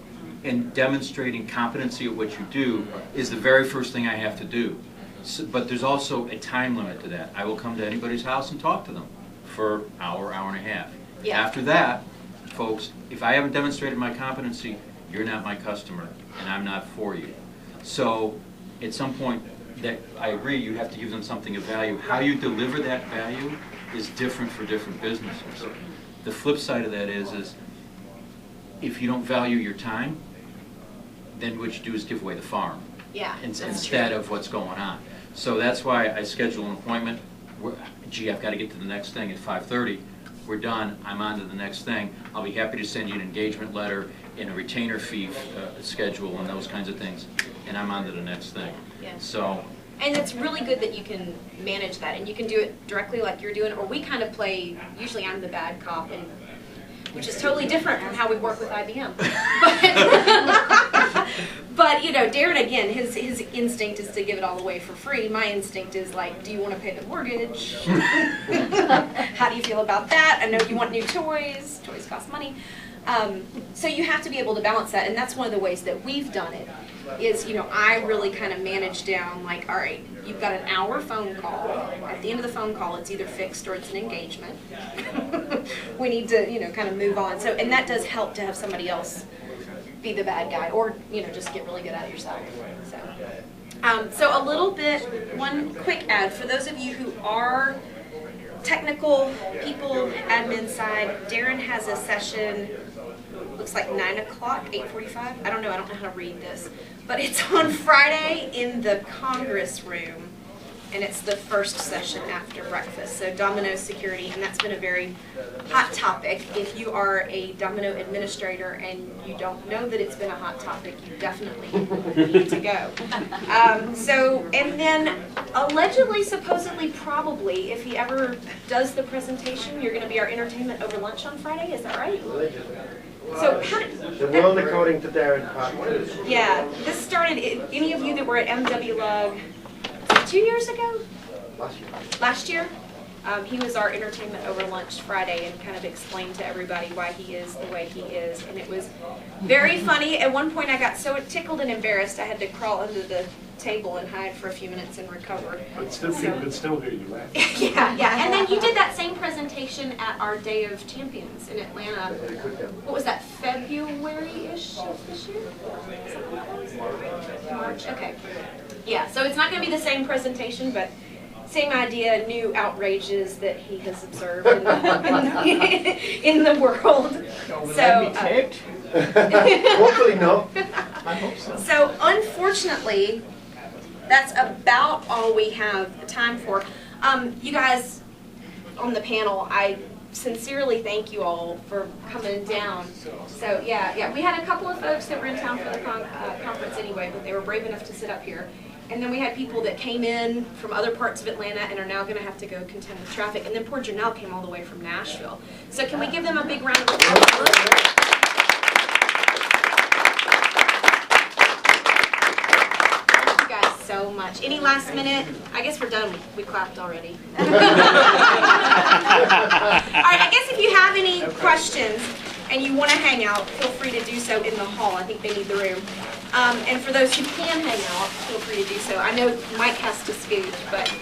and demonstrating competency at what you do is the very first thing I have to do. So, but there's also a time limit to that. I will come to anybody's house and talk to them for an hour, hour and a half. Yeah. After that, folks, if I haven't demonstrated my competency, you're not my customer, and I'm not for you. So at some point, that I agree, you have to give them something of value. How you deliver that value is different for different businesses. The flip side of that is if you don't value your time, then what you do is give away the farm Yeah, that's instead true. of what's going on. So that's why I schedule an appointment. Gee, I've got to get to the next thing at 5:30. We're done. I'm on to the next thing. I'll be happy to send you an engagement letter and a retainer fee schedule and those kinds of things. And I'm on to the next thing. Yeah. So, And it's really good that you can manage that, and you can do it directly like you're doing, or we kind of play, usually I'm the bad cop, and which is totally different from how we work with IBM. But you know, Darren, again, his instinct is to give it all away for free. My instinct is like, do you want to pay the mortgage? How do you feel about that? I know you want new toys. Toys cost money. So you have to be able to balance that, and that's one of the ways that we've done it. Is, you know, I really kind of manage down like, all right, you've got an hour phone call. At the end of the phone call, it's either fixed or it's an engagement. We need to, you know, kind of move on. So, and that does help to have somebody else be the bad guy, or you know, just get really good at it yourself. So a little bit, one quick ad for those of you who are technical people, admin side. Darren has a session. Looks like 9 o'clock, 8:45. I don't know how to read this. But it's on Friday in the Congress room, and it's the first session after breakfast. So Domino security, and that's been a very hot topic. If you are a Domino administrator and you don't know that it's been a hot topic, you definitely need to go. And then allegedly, supposedly, probably, if he ever does the presentation, you're going to be our entertainment over lunch on Friday. Is that right? So how did, The world according to Darren Part 2. yeah, this started, any of you that were at MW Lug 2 years ago? Last year? He was our entertainment over lunch Friday and kind of explained to everybody why he is the way he is. And it was very funny. At one point I got so tickled and embarrassed I had to crawl under the table and hide for a few minutes and recover. But still, people could still hear you, right? Yeah. And then you did that same presentation at our Day of Champions in Atlanta. What was that, February-ish of this year? Something like that? March? Okay. Yeah, so it's not going to be the same presentation, but same idea, new outrages that he has observed in the world. Will that be taped? Hopefully not. I hope so. So unfortunately, that's about all we have time for. You guys on the panel, I sincerely thank you all for coming down. So yeah, we had a couple of folks that were in town for the conference anyway, but they were brave enough to sit up here. And then we had people that came in from other parts of Atlanta and are now going to have to go contend with traffic. And then poor Janelle came all the way from Nashville. So can we give them a big round of applause? Thank you guys so much. Any last minute? I guess we're done. We clapped already. All right, I guess if you have any questions and you want to hang out, feel free to do so in the hall. I think they need the room. And for those who can hang out, feel free to do so. I know Mike has to scoot, but